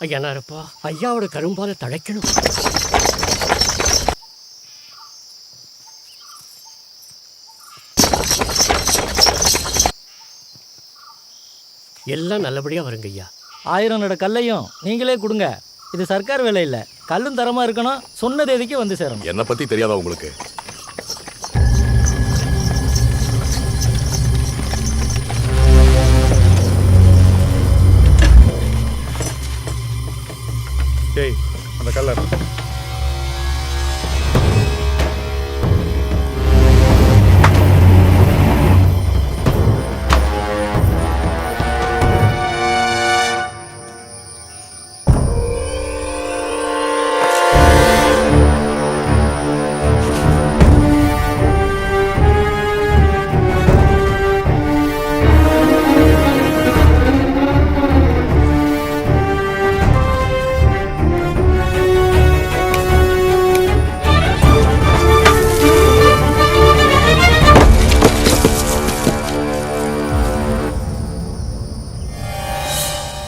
ஐயா நாரப்பா, ஐயாவோட கரும்பால தழைக்கணும். எல்லாம் நல்லபடியா வருங்க ஐயா. 1000 நட கல்லையும் நீங்களே கொடுங்க. இது சர்க்கார் வேலை இல்லை. கல்லும் தரமா இருக்கணும், சொன்ன தேதிக்கு வந்து சேரணும். என்னை பத்தி தெரியாதா உங்களுக்கு? டேய், அந்த கல்லர்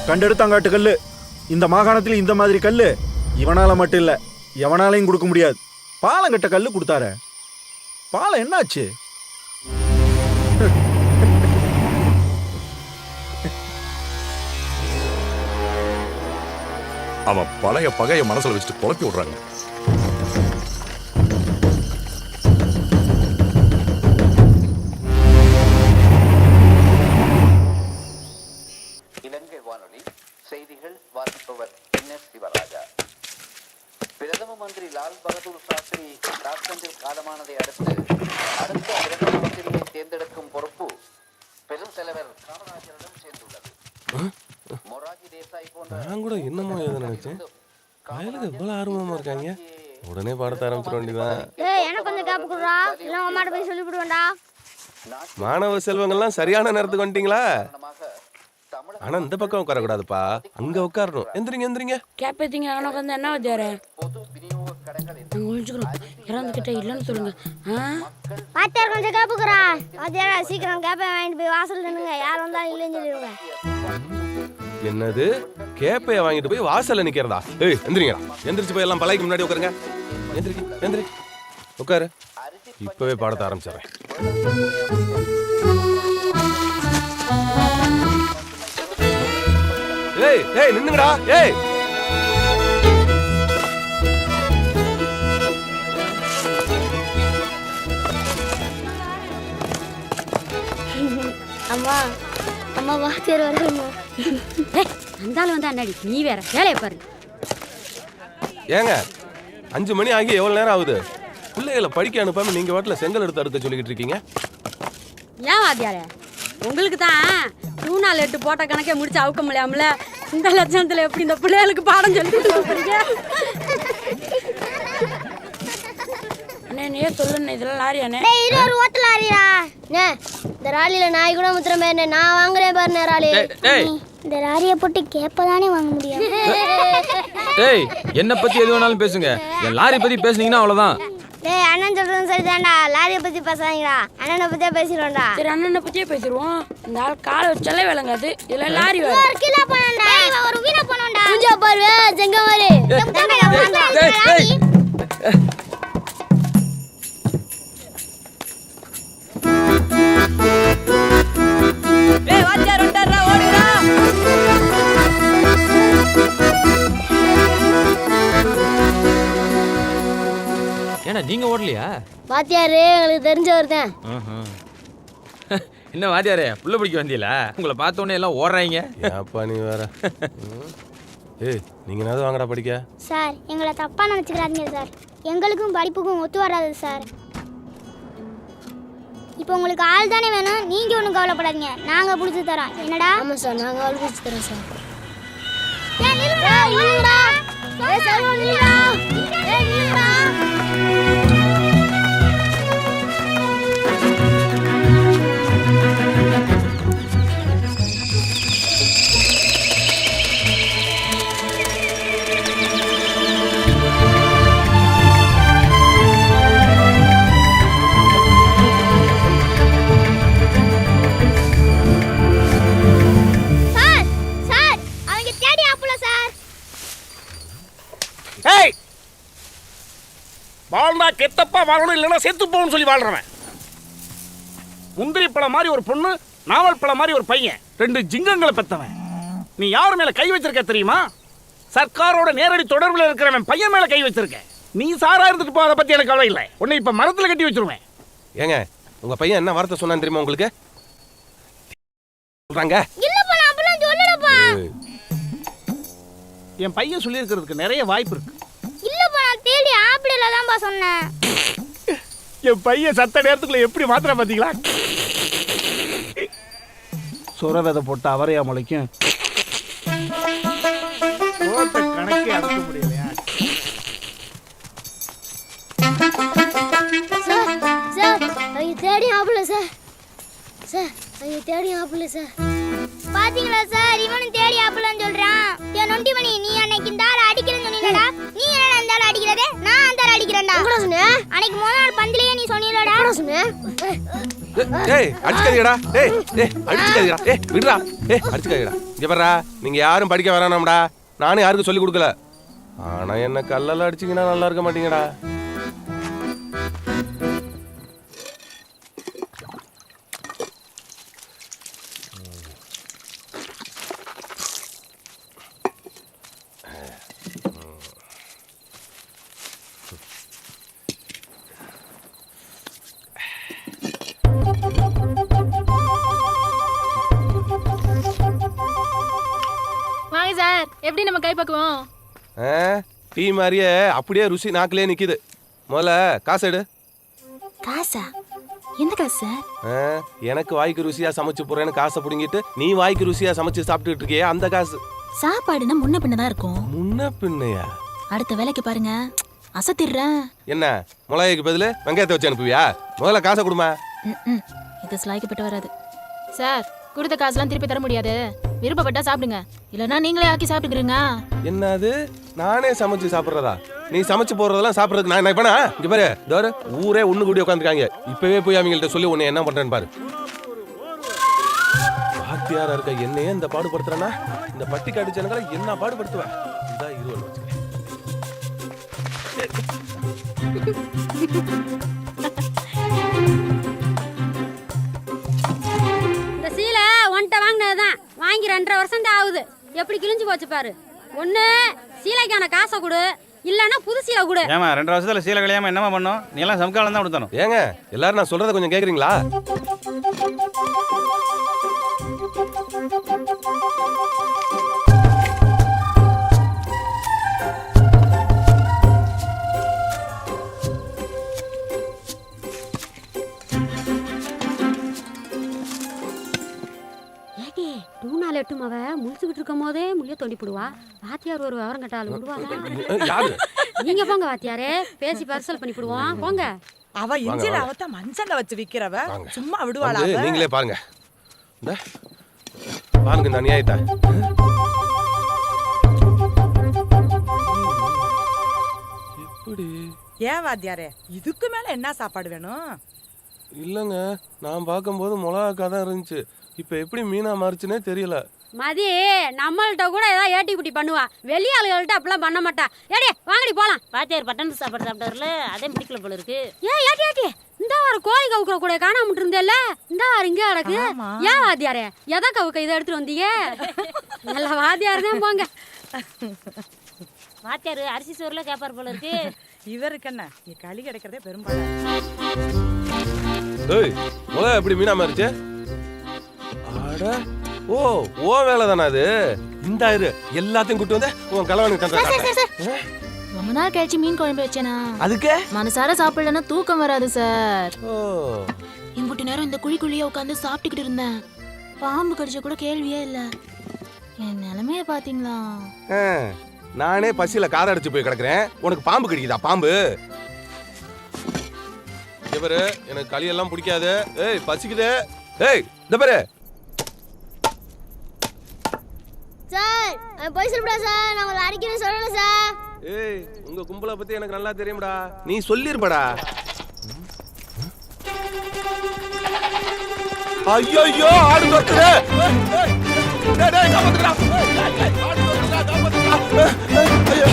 கண்டெடுத்தாங்காட்டு கல்லு. இந்த மாகாணத்தில் இந்த மாதிரி கல்லு இவனால மட்டும் இல்ல, எவனாலையும் கொடுக்க முடியாது. பாலம் கட்ட கல்லு கொடுத்தார, பாலம் என்னாச்சு? அவன் பழைய பகைய மனசுல வச்சுட்டு குழப்பி விடுறாங்க. இலங்கை வானொலி செய்திகள் வாசிப்பவர் என்.எஸ். சிவராஜா. பிரதம மந்திரி லால் பகதூர் சாஸ்திரி ராஜ்கண்டில் காலமானதை அடுத்த பிரதம மந்திரியை தேர்ந்தெடுக்கும் பொறுப்பு பெரும் தலைவர் காமராஜரிடம் சேர்ந்துள்ளது. மொராஜி தேசாய் போன்ற நான் கூட என்னமோ எதை நினைச்சேன், வயலுக்கு இவ்வளவு ஆர்வமா இருக்காங்க. உடனே பாடத்த ஆரம்பிச்சிட வேண்டியதான். எனக்கு கொஞ்சம் கேப் குடுறா, இல்ல அம்மாட்ட போய் சொல்லி விடுவேன்டா. மாணவ செல்வங்கள்லாம் சரியான நேரத்துக்கு வந்துட்டீங்களா? ஆனா இந்த பக்கம் உட்கார கூடாதுப்பா, அங்க உட்காரணும். எந்திரிங்க எந்திரிங்க. கேப்பேத்தீங்க அவனுக்கு வந்து என்ன வச்சாரு? நாங்கள் ஒழிச்சுக்கிறோம், இறந்துக்கிட்ட இல்லைன்னு சொல்லுங்க. வாத்தியார் கொஞ்சம் கேப்புக்குறா. வாத்தியார் சீக்கிரம் கேப்பை வாங்கிட்டு போய் வாசல் நின்னுங்க, யார் வந்தாலும் இல்லைன்னு சொல்லிடுங்க. என்னது, கேப்பைய வாங்கிட்டு போய் வாசல்ல நிக்கிறதா? ஏய் எந்திரிங்கடா, எந்திரிச்சு போய் எல்லாம் பழைக்கு முன்னாடி உட்காருங்க. எந்திரிக்கு எந்திரி, உட்காரு. இப்பவே பாடத்த ஆரம்பிச்சிடறேன். ஏய் ஏய் நின்னுங்கடா. ஏய் அம்மா அம்மா வாத்தியார் வரணுமா? அந்தாலும் வந்து அண்ணாடி, நீ வேற வேலையை பாரு. ஏங்க 5 மணி ஆகி எவ்வளவு நேரம் ஆகுது? பிள்ளைகளை படிக்க அனுப்பாம நீங்க வாட்டில் செங்கல் எடுத்து அறுக்க சொல்லிக்கிட்டு இருக்கீங்க. ஏன் வாத்தியார, உங்களுக்கு தான் 2 நாள் 8 போட்ட கணக்கே முடிச்சு அவுக்க முடியாமல, இந்த லட்சணத்துல எப்படி இந்த பிள்ளைகளுக்கு பாடம் சொல்லிட்டு அண்ணே சொல்லுண்ணே, இதெல்லாம் லாரியாண்ணே? இது ஒரு ஓட்ட லாரியா? இந்த ராலியில நாய் கூட முத்திர மாதிரி நான் வாங்குறேன் பாருண்ணே ராலி. இந்த ராரியை போட்டு கேப்பதானே வாங்க முடியும். ஏய், என்ன பத்தி எது வேணாலும் பேசுங்க, என் லாரி பத்தி பேசுனீங்கன்னா அவ்வளவுதான். டேய், அண்ணன் சொல்றது சரிதான்டா, லாரியை பத்தி பேசாதீங்களா? அண்ணனை பத்தியே பேசிடுவோம்டா. சரி, அண்ணனை பத்தியே பேசிடுவோம். இந்த ஆள் காலை வச்சாலே விளங்காது, இதுல லாரி வேற. ஒரு கிலோ போனோம்டா, ஒரு கிலோ போனோம்டா. கொஞ்சம் பாரு ஜங்க மாதிரி. ஏய் வாத்தியார் வந்துட்டாரா, ஓடுடா. ஏன்னா நீங்க ஓடலையா? வாத்தியாரு எங்களுக்கு தெரிஞ்சவர் தான். என்ன வாத்தியாரே, புள்ள பிடிக்க வந்தீங்களா? உங்களை பார்த்த உடனே எல்லாம் ஓடுறாங்க. ஏப்பா நீ வேற. ஏய் நீங்க என்னது வாங்கடா படிக்க? சார், எங்களை தப்பா நினைச்சுக்கிறாதீங்க சார், எங்களுக்கும் படிப்புக்கும் ஒத்து வராது சார். இப்போ உங்களுக்கு ஆள் தானே வேணும், நீங்க ஒன்றும் கவலைப்படாதீங்க, நாங்க பிடிச்சி தரோம். என்னடா? ஆமா சார், நாங்க ஆள் பிடிச்சி தரோம் சார். சார் வாழ்ந்தா கெத்தப்பா வாழணும், இல்லைன்னா செத்து போகணும்னு சொல்லி வாழ்றவன். முந்திரி பழம் மாதிரி ஒரு பொண்ணு, நாவல் பழம் மாதிரி ஒரு பையன், 2 ஜிங்கங்களை பெத்தவன். நீ யார் மேல கை வச்சிருக்க தெரியுமா? சர்க்காரோட நேரடி தொடர்பில் இருக்கிறவன் பையன் மேல கை வச்சிருக்க. நீ சாரா இருந்துட்டு போ, அதை பத்தி எனக்கு கவலை இல்லை. உன்னை இப்ப மரத்துல கட்டி வச்சிருவேன். ஏங்க உங்க பையன் என்ன வார்த்தை சொன்னான்னு தெரியுமா உங்களுக்கு? சொல்றாங்க. இல்லப்பா நான் அப்படிலாம் சொல்லலப்பா. என் பையன் சொல்லி இருக்கிறதுக்கு நிறைய வாய்ப்பு இருக்கு. இல்லப்பா நான் தேடி ஆப்பிளல தான்ப்பா சொன்னேன். என் பையன் சத்த நேரத்துக்குள்ள எப்படி மாத்திர பாத்தீங்களா? சொர விதை போட்ட அவரையா முளைக்கும். கணக்கே அடக்க முடியலையா? சார் ஐயோ தேடி ஆப்பிள சார். சார் ஐயோ தேடி ஆப்பிள சார். பாத்தீங்களா சார், இவனும் தேடி ஆப்பிளன்னு சொல்றான். ஏன் நொண்டி மணி, நீ அன்னைக்கு இந்த ஆளை அடிக்கிறேன்னு சொன்னீங்கடா. நீ என்ன அந்த ஆளை அடிக்கிறதே? நான் அந்த ஆளை அடிக்கிறேன்டா. கூட சொன்னே அன்னைக்கு முதல் நாள் பந்திலேயே நீ சொன்னீங்கடா. கூட சொன்னே. டேய் அடிச்சுக்காதீங்கடா. டேய் அடிச்சுக்காதீங்கடா. விடுடா. அடிச்சுக்காதீங்கடா. இங்க பாருடா, நீங்க யாரும் படிக்க வரானாம்டா. நானும் யாருக்கும் சொல்லி கொடுக்கல. ஆனா என்ன கல்லெல்லாம் அடிச்சீங்கன்னா நல்லா இருக்க மாட்டீங்கடா. வாங்க சார், எப்படி நம்ம கை பக்குவோம்? டீ மாதிரியே அப்படியே ருசி நாக்கிலே நிக்குது. முதல்ல காசு எடு. காசா? எந்த காசு சார்? எனக்கு வாய்க்கு ருசியா சமைச்சு போறேன்னு காசை புடுங்கிட்டு நீ வாய்க்கு ருசியா சமைச்சு சாப்பிட்டுட்டு இருக்கியே அந்த காசு. சாப்பாடுனா முன்ன பின்ன தான் இருக்கும். முன்ன பின்னையா? அடுத்த வேலைக்கு பாருங்க, அசத்திடுறேன். என்ன மிளகாய்க்கு பதிலு வெங்காயத்தை வச்சு அனுப்புவியா? முதல்ல காசை கொடுமா. இது ஸ்லாய்க்கப்பட்டு வராது சார். கொடுத்த காசுலாம் திருப்பி தர முடியாது. விருப்பப்பட்டா சாப்பிடுங்க, இல்லைன்னா நீங்களே ஆக்கி சாப்பிட்டுக்கிறீங்க. என்னது நானே சமைச்சு சாப்பிட்றதா? நீ சமைச்சு போறதெல்லாம் சாப்பிட்றதுக்கு நான் என்ன பண்ணா? இங்க பாரு, தோறு ஊரே ஒண்ணு கூடி உட்காந்துருக்காங்க. இப்பவே போய் அவங்கள்ட்ட சொல்லி உன்னை என்ன பண்றேன்னு பாரு. வாத்தியாரா இருக்க என்னையே இந்த பாடுபடுத்துறேன்னா இந்த பட்டி காடிச்சனங்களை என்ன பாடுபடுத்துவேன்? இதான் இருவன் வச்சுக்க. இந்த சீலை ஒன்ட்ட வாங்கினதுதான், வாங்கி 2.5 வருஷம் தான் ஆகுது. எப்படி கிழிஞ்சு போச்சு பாரு. ஒண்ணு சீலைக்கான காசை கொடு, இல்லன்னா புது சீலை கொடு. ஏமா 2 வருஷத்துல சீலை கழியாம என்னமா பண்ணோம்? நீ எல்லாம் சம்காலம் தான் கொடுத்தணும். ஏங்க எல்லாரும் நான் சொல்றத கொஞ்சம் கேக்குறீங்களா? அவ முழிச்சுக்கிட்டு இருக்கும் போதே முள்ளிய தோண்டி போடுவா. வாத்தியார் ஒரு விவரம் கட்டாலும் விடுவாங்க. நீங்க போங்க வாத்தியாரே, பேசி பரிசல் பண்ணி போடுவோம். போங்க. அவ இஞ்சில அவத்த மஞ்சள வச்சு விக்கிறவ சும்மா விடுவாளா? நீங்களே பாருங்க. பாருங்க இந்த அநியாயத்தை. எப்படி? ஏன் வாத்தியாரே, இதுக்கு மேல என்ன சாப்பாடு வேணும்? இல்லங்க, நான் பார்க்கும்போது மிளகாக்கா தான் இருந்துச்சு. இப்ப எப்படி மீனா மாறுச்சுன்னே தெரியல. மதி நம்மள்ட்ட கூட ஏதாவது ஏட்டி குட்டி பண்ணுவா, வெளியாளுகள்ட்ட அப்படிலாம் பண்ண மாட்டா. ஏடி வாங்கடி போலாம். வாத்தியார் பட்டன் சாப்பாடு சாப்பிட்டாருல, அதே பிடிக்கல போல இருக்கு. ஏட்டி ஏட்டி இந்த வாரம் கோழி கவுக்குற கூட காணாம இருந்தேல்ல, இந்த வாரம் இங்கே கிடக்கு. ஏன் வாத்தியாரே எதை கவுக்க இதை எடுத்துட்டு வந்தீங்க? நல்ல வாத்தியார் தான் போங்க. வாத்தியார் அரிசி சோறுல கேப்பார் போல இருக்கு. இவருக்கு என்ன களி கிடைக்கிறதே பெரும்பாலும். மிளகா எப்படி மீனா மாறுச்சு? ஓ ஓ வேலை தானே அது. இந்த எல்லாத்தையும் கூட்டு வந்து உன் கலவாணி. ரொம்ப நாள் கழிச்சு மீன் குழம்பு வச்சேனா, அதுக்கு மனசார சாப்பிடலன்னா தூக்கம் வராது சார். இம்புட்டு நேரம் இந்த குழிக்குள்ளியே உட்காந்து சாப்பிட்டுக்கிட்டு இருந்தேன். பாம்பு கடிச்ச கூட கேள்வியே இல்ல. என் நிலைமைய பாத்தீங்களா? நானே பசியில கார அடிச்சு போய் கிடக்குறேன், உனக்கு பாம்பு கடிக்குதா? பாம்பு இவரு எனக்கு களியெல்லாம் பிடிக்காது. ஏய் பசிக்குது. ஏய் இந்த பாரு சார், போய் சொல்லுடா சார், நான் உங்களை அடிக்கிறேன்னு சொல்லல சார். ஏய் உங்க கும்பலை பத்தி எனக்கு நல்லா தெரியும்டா, நீ சொல்லிருப்படா. ஐயோ ஆடு தொட்டுது. டேய் டேய் காப்பாத்துடா. ஆடு தொட்டுடா, காப்பாத்துடா. ஐயோ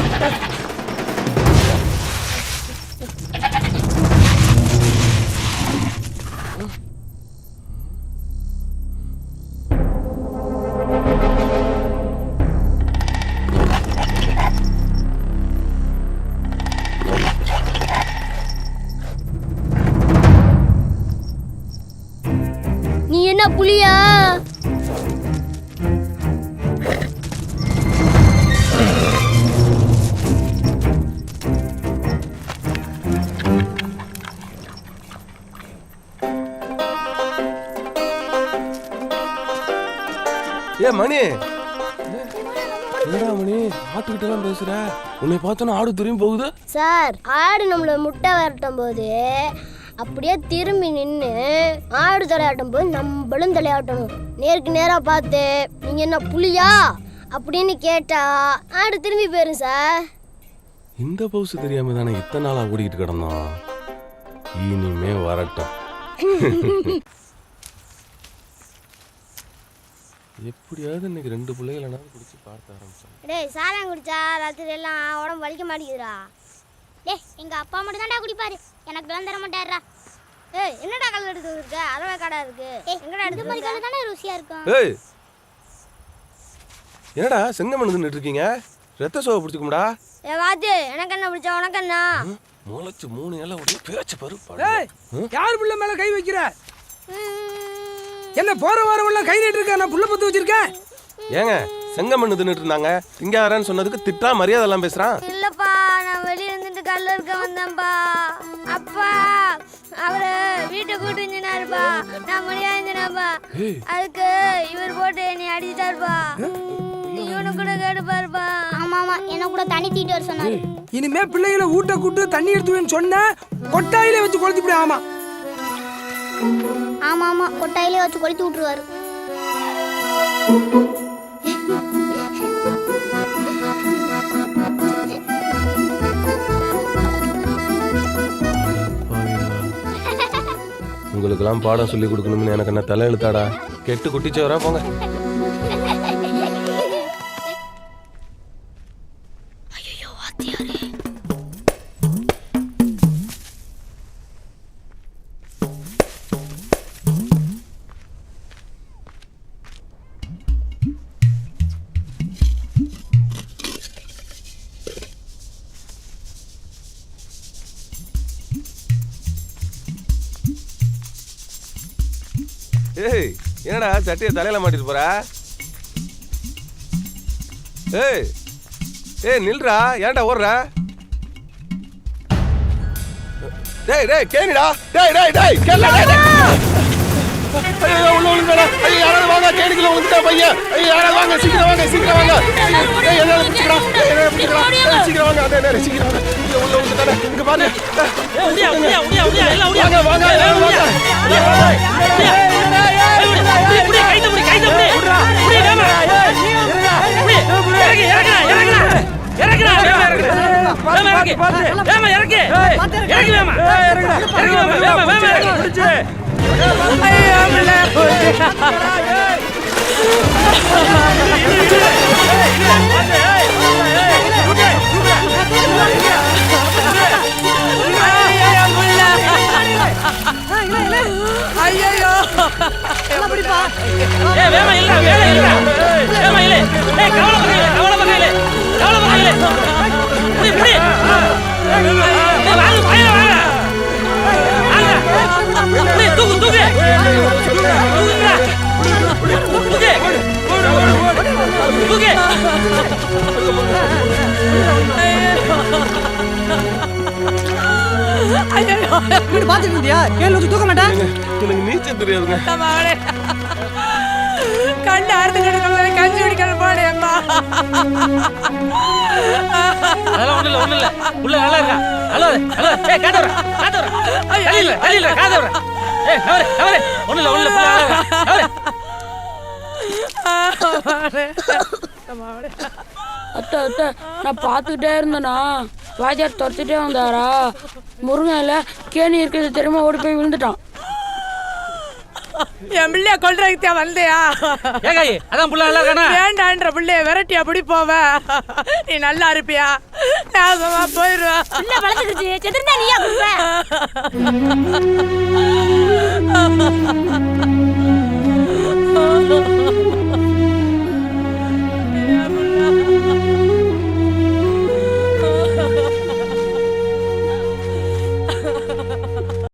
புலியா? ஏ மணி, என்னடா மணி ஆட்டுக்கிட்ட எல்லாம் பேசுற? உன்னை பார்த்தோன்னா ஆடு திரும்பி போகுது. சார், ஆடு நம்மள முட்டை விரட்டும் போது அப்படியே திரும்பி நின்று ஆடு தலையாட்டும் போது நம்மளும் தலையாட்டணும். நேருக்கு நேராக பார்த்து நீங்க என்ன புலியா அப்படின்னு கேட்டா ஆடு திரும்பி போயிரும் சார். இந்த பவுசு தெரியாம தானே இத்தனை நாளா ஓடிக்கிட்டு கிடந்தோம். இனிமே வரட்டும். எப்படியாவது இன்னைக்கு 2 பிள்ளைகளை குடிச்சு பார்க்க ஆரம்பிச்சேன். டேய், சாராயம் குடிச்சா ராத்திரி எல்லாம் உடம்பு வலிக்க மாட்டேங்குதுடா. டேய், எங்க அப்பா மட்டும் தான்டா குடிப்பாரு, எனக்கு தர மாட்டாருடா. ஏய், என்னடா கல் எடுத்து இருக்க? அரவை கடை இருக்கு. எங்கடா எடுத்து மாதிரி கல் தானே ருசியா இருக்கும். ஏய், என்னடா செங்கமணி நின்னுட்டு இருக்கீங்க? ரத்த சோகை பிடிச்சிக்கும்டா. ஏ வாத்து, எனக்கு என்ன பிடிச்சா உனக்கு என்ன? முளைச்சு 3 இலை உடைய பேச்சு பாரு. யார் புள்ள மேல கை வைக்கிற? என்ன போற வாரம் எல்லாம் கை நீட்டு இருக்க? நான் புள்ள பத்து வச்சிருக்கேன். ஏங்க செங்கமண்ணு தின்னுட்டு இருந்தாங்க, இங்க வரேன்னு சொன்னதுக்கு திட்டா மரியாதை எல்லாம் பேசுறான். இல்லப்பா, நான் வெளிய இருந்துட்டு கல்ல இருக்க வந்தேன்ப்பா. அப்பா அவரு வீட்டை கூட்டு இருந்தினாருப்பா, நான் முடியா இருந்தேனாப்பா. அதுக்கு இவர் போட்டு என்னை அடிச்சிட்டாருப்பா. இவனு கூட கேட்டுப்பாருப்பா. ஆமா ஆமா, என்ன கூட தண்ணி தீட்டு வர சொன்னாரு. இனிமே பிள்ளைகளை ஊட்ட கூட்டு தண்ணி எடுத்துவேன்னு சொன்ன கொட்டாயிலே வச்சு கொளுத்தி விடு. ஆமா ஆமா ஆமா, கொட்டாயிலே வச்சு கொளுத்தி விட்டுருவாரு. உங்களுக்கெல்லாம் பாடம் சொல்லி கொடுக்கணும்னு எனக்கு என்ன தலை எழுத்தாடா? கெட்டு குட்டிச்சவரா போங்க. ஐயோ வாத்தியாரே. ஏய், என்னடா சட்டையை தலையில மாட்டிட்டு போற? ஏய் ஏய், நில்றா, ஏன்டா ஓடுற? டேய் டேய், கேனிடா. டேய் டேய் டேய், கேளடா. ஐயோ, உள்ள விழுந்தடா. ஐயோ, யாராவது வாங்க, கேனிக்குள்ள விழுந்துட்டா பையன். ஐயோ, யாராவது வாங்க, சீக்கிரம் வாங்க, சீக்கிரம் வாங்க. ஏய், எல்லாரும் பிடிச்சுக்கடா. ஏய், எல்லாரும் பிடிச்சுக்கடா. ஏய், சீக்கிரம் வாங்க. டேய் சீக்கிரம் வாங்க. ஐயோ, உள்ள விழுந்துடா. இங்க பாரு. ஏய், ஓடியா ஓடியா ஓடியா ஓடியா, எல்லாம் ஓடியா. வாங்க வாங்க, எல்லாரும் வாங்க. ஐயோ பாத்துட்டு இருந்தியா? கேள்வி வச்சு தூக்க மாட்டேன். எனக்கு நீச்சல் தெரியாதுங்க. கண்டு அறுத்து கிடக்க கஞ்சி குடிக்கணும் போனே அம்மா. அதெல்லாம் ஒண்ணு இல்ல உள்ள நல்லா இருக்கா? ஹலோ ஹலோ, ஏய் காதவர காதவர, கலில காதவர. ஏய் நவரே நவரே, ஒண்ணு இல்ல புள்ள நல்லா இருக்கா? அத்தை அத்தை, நான் பார்த்துக்கிட்டே இருந்தேனா வாஜார் துரத்துட்டே வந்தாரா, முருங்கல கேணி இருக்கிறது தெரியுமா, ஓடி போய் விழுந்துட்டான். என் பிள்ளைய கொல்றதுக்கு வந்தியா? ஏகாயி, அதான் புள்ள நல்லா இருக்கானா? வேண்டான்ற பிள்ளைய விரட்டி அப்படி போவ. நீ நல்லா இருப்பியா? நாசமா போயிடுவா. புள்ள வளர்ந்துருச்சு, செத்துருந்தா நீயா குடுப்ப?